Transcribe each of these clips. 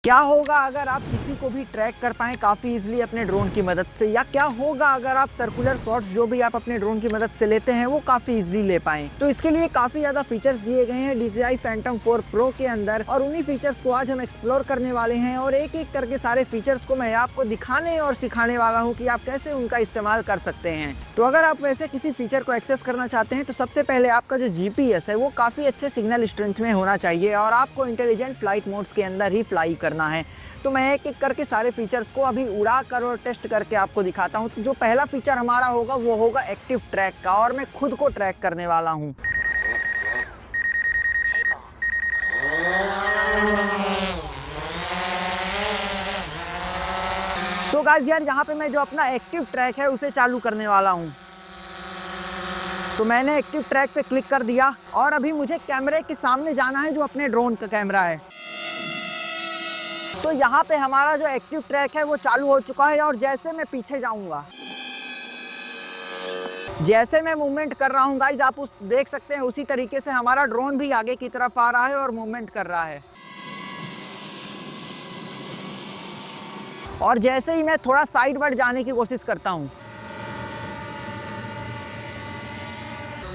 क्या होगा अगर आप किसी को भी ट्रैक कर पाएँ काफ़ी ईज़िली अपने ड्रोन की मदद से, या क्या होगा अगर आप सर्कुलर शॉट्स जो भी आप अपने ड्रोन की मदद से लेते हैं वो काफ़ी ईज़िली ले पाएँ। तो इसके लिए काफ़ी ज़्यादा फीचर्स दिए गए हैं DJI Phantom 4 Pro के अंदर, और उन्हीं फीचर्स को आज हम एक्सप्लोर करने वाले हैं और एक-एक करके सारे फीचर्स को मैं आपको दिखाने और सिखाने वाला हूँ कि आप कैसे उनका इस्तेमाल कर सकते हैं। तो अगर आप वैसे किसी फीचर को एक्सेस करना चाहते हैं तो सबसे पहले आपका जो GPS है वो काफ़ी अच्छे सिग्नल स्ट्रेंथ में होना चाहिए और आपको इंटेलिजेंट फ्लाइट मोड्स के अंदर ही फ्लाई करना है। तो मैं एक-एक करके सारे फीचर्स को अभी उड़ा कर और टेस्ट करके आपको दिखाता हूँ। तो जो पहला फीचर हमारा होगा वो होगा एक्टिव ट्रैक का, और मैं खुद को ट्रैक करने वाला हूँ। तो गाइस यार, यहाँ पे मैं जो अपना एक्टिव ट्रैक है उसे चालू करने वाला हूँ। तो मैंने एक्टिव ट्रैक पे क्लिक कर दिया और अभी मुझे कैमरे के सामने जाना है जो अपने ड्रोन का कैमरा है। तो यहाँ पे हमारा जो एक्टिव ट्रैक है वो चालू हो चुका है, और जैसे मैं पीछे जाऊंगा, जैसे मैं मूवमेंट कर रहा हूँ गाइस, आप उस देख सकते हैं उसी तरीके से हमारा ड्रोन भी आगे की तरफ आ रहा है और मूवमेंट कर रहा है। और जैसे ही मैं थोड़ा साइडवर्ड जाने की कोशिश करता हूँ,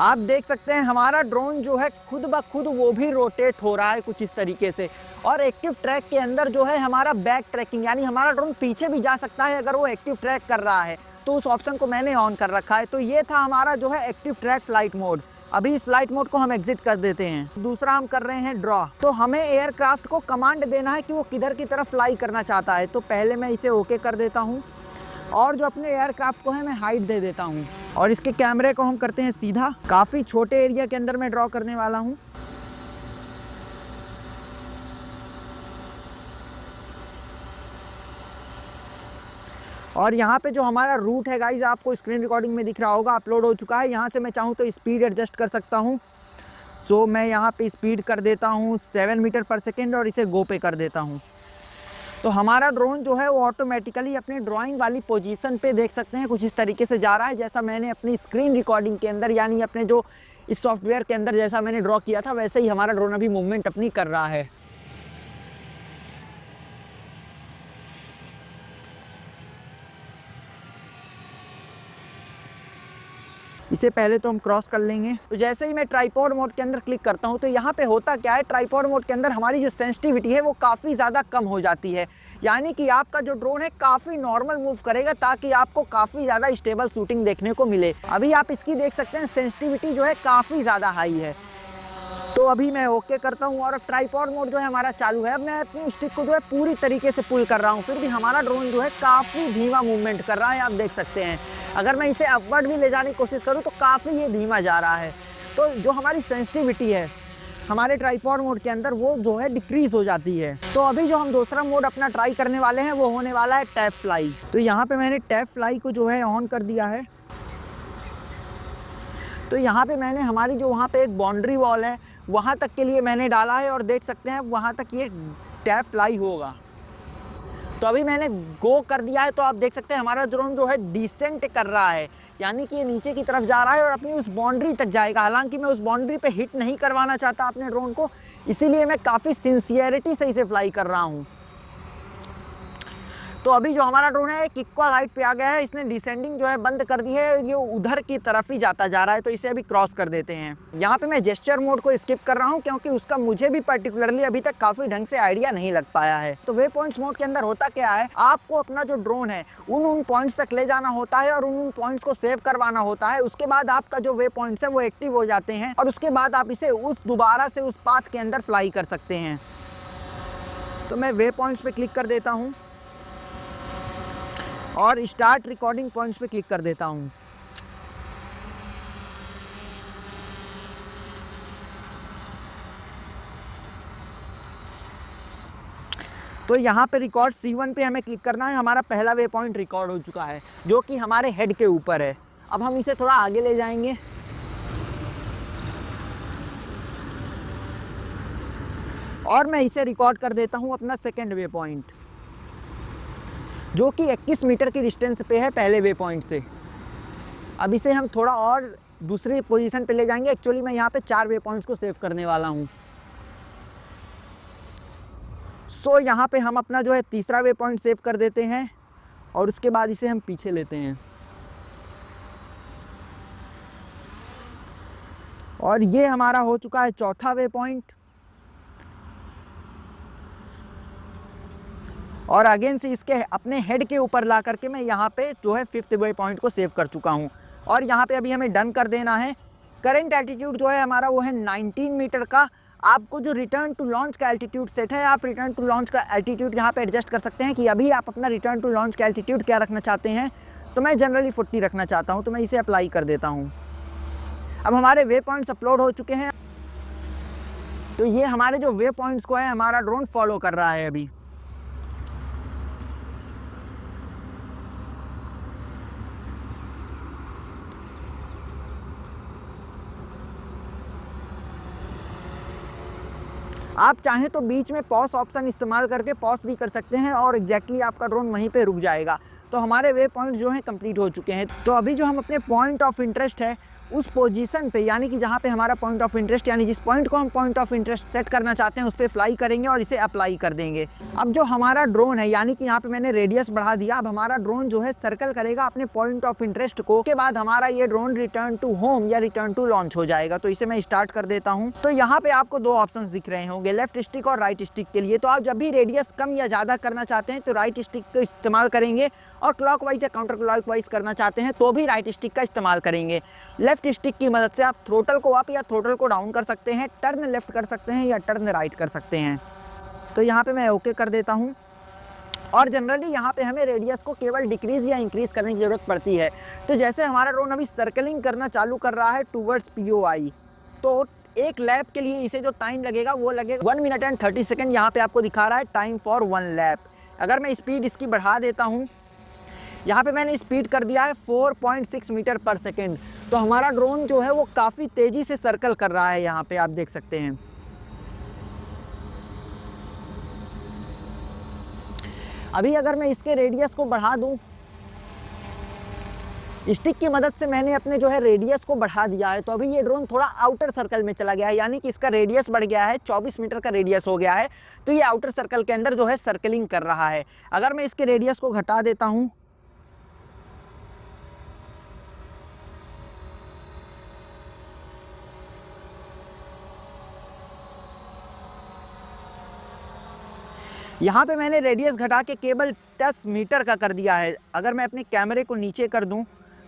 आप देख सकते हैं हमारा ड्रोन जो है खुद ब खुद वो भी रोटेट हो रहा है कुछ इस तरीके से। और एक्टिव ट्रैक के अंदर जो है हमारा बैक ट्रैकिंग, यानी हमारा ड्रोन पीछे भी जा सकता है अगर वो एक्टिव ट्रैक कर रहा है, तो उस ऑप्शन को मैंने ऑन कर रखा है। तो ये था हमारा जो है एक्टिव ट्रैक फ्लाइट मोड। अभी इस फ्लाइट मोड को हम एग्जिट कर देते हैं। दूसरा हम कर रहे हैं ड्रॉ। तो हमें एयरक्राफ्ट को कमांड देना है कि वो किधर की तरफ फ्लाई करना चाहता है। तो पहले मैं इसे ओके कर देता हूँ, और जो अपने एयरक्राफ्ट को है मैं हाइट दे देता हूँ, और इसके कैमरे को हम करते हैं सीधा। काफ़ी छोटे एरिया के अंदर मैं ड्रॉ करने वाला हूँ। और यहाँ पे जो हमारा रूट है गाइज, आपको स्क्रीन रिकॉर्डिंग में दिख रहा होगा, अपलोड हो चुका है। यहाँ से मैं चाहूँ तो स्पीड एडजस्ट कर सकता हूँ। सो मैं यहाँ पे स्पीड कर देता हूँ 7 मीटर पर सेकेंड और इसे गो पे कर देता हूँ। तो हमारा ड्रोन जो है वो ऑटोमेटिकली अपनी ड्राइंग वाली पोजीशन पे देख सकते हैं कुछ इस तरीके से जा रहा है, जैसा मैंने अपनी स्क्रीन रिकॉर्डिंग के अंदर, यानी अपने जो इस सॉफ्टवेयर के अंदर जैसा मैंने ड्रॉ किया था वैसे ही हमारा ड्रोन अभी मूवमेंट अपनी कर रहा है। इसे पहले तो हम क्रॉस कर लेंगे। तो जैसे ही मैं ट्राइपॉड मोड के अंदर क्लिक करता हूँ तो यहाँ पे होता क्या है, ट्राइपॉड मोड के अंदर हमारी जो सेंसिटिविटी है वो काफ़ी ज़्यादा कम हो जाती है, यानी कि आपका जो ड्रोन है काफ़ी नॉर्मल मूव करेगा ताकि आपको काफ़ी ज़्यादा स्टेबल शूटिंग देखने को मिले। अभी आप इसकी देख सकते हैं सेंसिटिविटी जो है काफ़ी ज़्यादा हाई है। तो अभी मैं ओके करता हूँ, और अब ट्राइपॉड मोड जो है हमारा चालू है। अब मैं अपनी स्टिक को जो है पूरी तरीके से पुल कर रहा हूँ, फिर भी हमारा ड्रोन जो है काफ़ी धीमा मूवमेंट कर रहा है, आप देख सकते हैं। अगर मैं इसे अपवर्ड भी ले जाने की कोशिश करूँ तो काफ़ी ये धीमा जा रहा है। तो जो हमारी सेंसिटिविटी है हमारे ट्राइपॉड मोड के अंदर वो जो है डिक्रीज़ हो जाती है। तो अभी जो हम दूसरा मोड अपना ट्राई करने वाले हैं वो होने वाला है टैप फ्लाई। तो यहाँ पे मैंने टैप फ्लाई को जो है ऑन कर दिया है। तो यहाँ पे मैंने हमारी जो वहाँ पे एक बाउंड्री वॉल है वहाँ तक के लिए मैंने डाला है, और देख सकते हैं वहाँ तक ये टैप फ्लाई होगा। तो अभी मैंने गो कर दिया है, तो आप देख सकते हैं हमारा ड्रोन जो है डिसेंट कर रहा है, यानी कि ये नीचे की तरफ जा रहा है और अपनी उस बाउंड्री तक जाएगा। हालांकि मैं उस बाउंड्री पे हिट नहीं करवाना चाहता अपने ड्रोन को, इसीलिए मैं काफ़ी सिंसियरिटी से इसे फ्लाई कर रहा हूँ। तो अभी जो हमारा ड्रोन है एक इक्वल हाइट पे आ गया है, इसने डिसेंडिंग जो है बंद कर दी है, ये उधर की तरफ ही जाता जा रहा है। तो इसे अभी क्रॉस कर देते हैं। यहाँ पे मैं जेस्चर मोड को स्किप कर रहा हूँ क्योंकि उसका मुझे भी पर्टिकुलरली अभी तक काफ़ी ढंग से आइडिया नहीं लग पाया है। तो वे पॉइंट्स मोड के अंदर होता क्या है, आपको अपना जो ड्रोन है उन पॉइंट्स तक ले जाना होता है और उन पॉइंट्स को सेव करवाना होता है। उसके बाद आपका जो वे पॉइंट्स है वो एक्टिव हो जाते हैं, और उसके बाद आप इसे दोबारा से उस पाथ के अंदर फ्लाई कर सकते हैं। तो मैं वे पॉइंट्स पे क्लिक कर देता हूँ और स्टार्ट रिकॉर्डिंग पॉइंट्स पे क्लिक कर देता हूँ। तो यहाँ पे रिकॉर्ड C1 पे हमें क्लिक करना है। हमारा पहला वे पॉइंट रिकॉर्ड हो चुका है जो कि हमारे हेड के ऊपर है। अब हम इसे थोड़ा आगे ले जाएंगे, और मैं इसे रिकॉर्ड कर देता हूँ अपना सेकेंड वे पॉइंट, जो कि 21 मीटर की डिस्टेंस पे है पहले वे पॉइंट से। अब इसे हम थोड़ा और दूसरी पोजीशन पे ले जाएंगे। एक्चुअली मैं यहाँ पे 4 वे पॉइंट्स को सेव करने वाला हूँ। सो यहाँ पे हम अपना जो है तीसरा वे पॉइंट सेव कर देते हैं और उसके बाद इसे हम पीछे लेते हैं। और ये हमारा हो चुका है चौथा वे पॉइंट। और अगेन से इसके अपने हेड के ऊपर ला करके मैं यहाँ पे जो है फिफ्थ वे पॉइंट को सेव कर चुका हूँ। और यहाँ पे अभी हमें डन कर देना है। करंट एल्टीट्यूड जो है हमारा वो है 19 मीटर का। आपको जो रिटर्न टू लॉन्च का एल्टीट्यूड सेट है, आप रिटर्न टू लॉन्च का एल्टीट्यूड यहाँ पे एडजस्ट कर सकते हैं कि अभी आप अपना रिटर्न टू लॉन्च का एल्टीट्यूड क्या रखना चाहते हैं। तो मैं जनरली 40 रखना चाहता हूँ, तो मैं इसे अप्लाई कर देता हूँ। अब हमारे वे पॉइंट्स अपलोड हो चुके हैं। तो ये हमारे जो वे पॉइंट्स को है हमारा ड्रोन फॉलो कर रहा है अभी। आप चाहें तो बीच में पॉज ऑप्शन इस्तेमाल करके पॉज भी कर सकते हैं और एग्जैक्टली आपका ड्रोन वहीं पे रुक जाएगा। तो हमारे वे पॉइंट जो हैं कंप्लीट हो चुके हैं। तो अभी जो हम अपने पॉइंट ऑफ इंटरेस्ट है उस पोजीशन पे, यानी कि जहाँ पे हमारा पॉइंट ऑफ इंटरेस्ट, यानी जिस पॉइंट को हम पॉइंट ऑफ इंटरेस्ट सेट करना चाहते हैं उस पर फ्लाई करेंगे और इसे अप्लाई कर देंगे। अब जो हमारा ड्रोन है, यानी कि यहाँ पे मैंने रेडियस बढ़ा दिया, अब हमारा ड्रोन जो है सर्कल करेगा अपने पॉइंट ऑफ इंटरेस्ट को। के बाद हमारा ये ड्रोन रिटर्न टू होम या रिटर्न टू लॉन्च हो जाएगा। तो इसे मैं स्टार्ट कर देता हूँ। तो यहाँ पे आपको दो ऑप्शन दिख रहे होंगे, लेफ्ट स्टिक और राइट स्टिक के लिए। तो आप जब भी रेडियस कम या ज़्यादा करना चाहते हैं तो राइट स्टिक का इस्तेमाल करेंगे, और क्लॉकवाइज या काउंटर क्लॉकवाइज करना चाहते हैं तो भी राइट स्टिक का इस्तेमाल करेंगे। लेफ्ट स्टिक की मदद से आप थ्रोटल को अप या थ्रोटल को डाउन कर सकते हैं, टर्न लेफ्ट कर सकते हैं या टर्न राइट कर सकते हैं। तो यहाँ पे मैं ओके कर देता हूँ। और जनरली यहाँ पे हमें रेडियस को केवल डिक्रीज़ या इंक्रीज़ करने की ज़रूरत पड़ती है। तो जैसे हमारा ड्रोन अभी सर्कलिंग करना चालू कर रहा है टूवर्ड्स POI, तो एक लैप के लिए इसे जो टाइम लगेगा वो लगेगा 1 मिनट एंड 30 सेकेंड। यहाँ पे आपको दिखा रहा है टाइम फॉर 1 लैप। अगर मैं स्पीड इसकी बढ़ा देता हूँ, यहाँ पे मैंने स्पीड कर दिया है 4.6 मीटर पर सेकेंड। तो हमारा ड्रोन जो है वो काफ़ी तेज़ी से सर्कल कर रहा है, यहाँ पे आप देख सकते हैं। अभी अगर मैं इसके रेडियस को बढ़ा दूं, स्टिक की मदद से मैंने अपने जो है रेडियस को बढ़ा दिया है, तो अभी ये ड्रोन थोड़ा आउटर सर्कल में चला गया है, यानी कि इसका रेडियस बढ़ गया है, 24 मीटर का रेडियस हो गया है। तो ये आउटर सर्कल के अंदर जो है सर्कलिंग कर रहा है। अगर मैं इसके रेडियस को घटा देता हूँ, यहाँ पे मैंने रेडियस घटा के केवल 10 मीटर का कर दिया है। अगर मैं अपने कैमरे को नीचे कर दूँ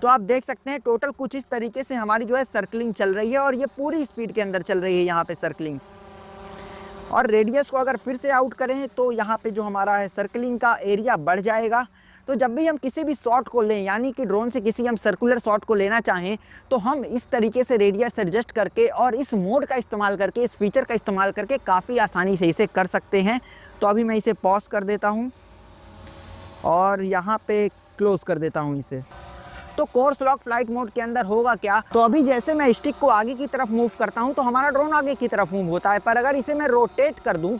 तो आप देख सकते हैं टोटल कुछ इस तरीके से हमारी जो है सर्कलिंग चल रही है, और ये पूरी स्पीड के अंदर चल रही है यहाँ पे सर्कलिंग। और रेडियस को अगर फिर से आउट करें तो यहाँ पे जो हमारा है सर्कलिंग का एरिया बढ़ जाएगा। तो जब भी हम किसी भी शॉट को लें, यानी कि ड्रोन से किसी हम सर्कुलर शॉट को लेना चाहें, तो हम इस तरीके से रेडियस एडजस्ट करके और इस मोड का इस्तेमाल करके, इस फीचर का इस्तेमाल करके काफ़ी आसानी से इसे कर सकते हैं। तो अभी मैं इसे पॉज कर देता हूँ और यहाँ पे क्लोज कर देता हूँ इसे। तो कोर्स लॉक फ्लाइट मोड के अंदर होगा क्या, तो अभी जैसे मैं स्टिक को आगे की तरफ मूव करता हूँ तो हमारा ड्रोन आगे की तरफ मूव होता है। पर अगर इसे मैं रोटेट कर दूँ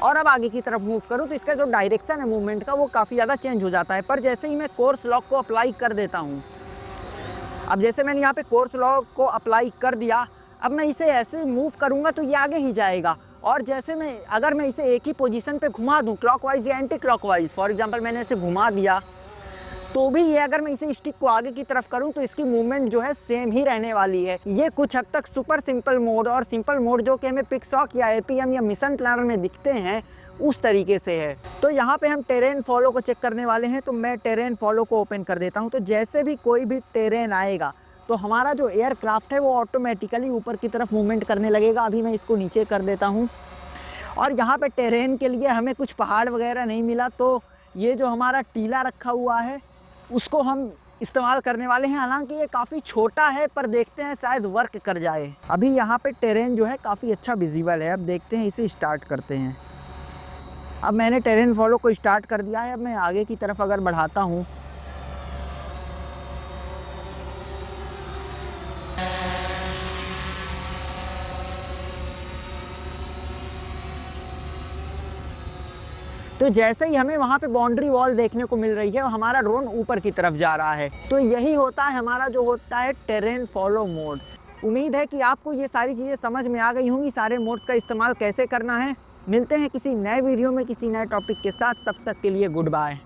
और अब आगे की तरफ मूव करूँ तो इसका जो डायरेक्शन है मूवमेंट का वो काफ़ी ज़्यादा चेंज हो जाता है। पर जैसे ही मैं कोर्स लॉक को अप्लाई कर देता हूँ, अब जैसे मैंने यहाँ पे कोर्स लॉक को अप्लाई कर दिया, अब मैं इसे ऐसे मूव करूँगा तो ये आगे ही जाएगा। और जैसे अगर मैं इसे एक ही पोजीशन पे घुमा दूँ, क्लॉकवाइज या एंटी क्लॉकवाइज, फॉर एग्जांपल मैंने इसे घुमा दिया, तो भी ये अगर मैं इसे स्टिक को आगे की तरफ करूं तो इसकी मूवमेंट जो है सेम ही रहने वाली है। ये कुछ हद तक सुपर सिंपल मोड और सिंपल मोड जो कि हमें पिक्सॉक या APM या मिशन प्लानर में दिखते हैं उस तरीके से है। तो यहाँ पे हम टेरेन फॉलो को चेक करने वाले हैं। तो मैं टेरेन फॉलो को ओपन कर देता हूँ। तो जैसे भी कोई भी टेरेन आएगा तो हमारा जो एयरक्राफ्ट है वो ऑटोमेटिकली ऊपर की तरफ मूवमेंट करने लगेगा। अभी मैं इसको नीचे कर देता हूँ। और यहाँ पे टेरेन के लिए हमें कुछ पहाड़ वगैरह नहीं मिला, तो ये जो हमारा टीला रखा हुआ है उसको हम इस्तेमाल करने वाले हैं। हालांकि ये काफ़ी छोटा है, पर देखते हैं शायद वर्क कर जाए। अभी यहाँ पे टेरेन जो है काफ़ी अच्छा विजिबल है। अब देखते हैं, इसे स्टार्ट करते हैं। अब मैंने टेरेन फॉलो को स्टार्ट कर दिया है। अब मैं आगे की तरफ अगर बढ़ाता हूँ तो जैसे ही हमें वहाँ पे बाउंड्री वॉल देखने को मिल रही है और हमारा ड्रोन ऊपर की तरफ जा रहा है। तो यही होता है हमारा जो होता है टेरेन फॉलो मोड। उम्मीद है कि आपको ये सारी चीज़ें समझ में आ गई होंगी, सारे मोड्स का इस्तेमाल कैसे करना है। मिलते हैं किसी नए वीडियो में किसी नए टॉपिक के साथ, तब तक के लिए गुड बाय।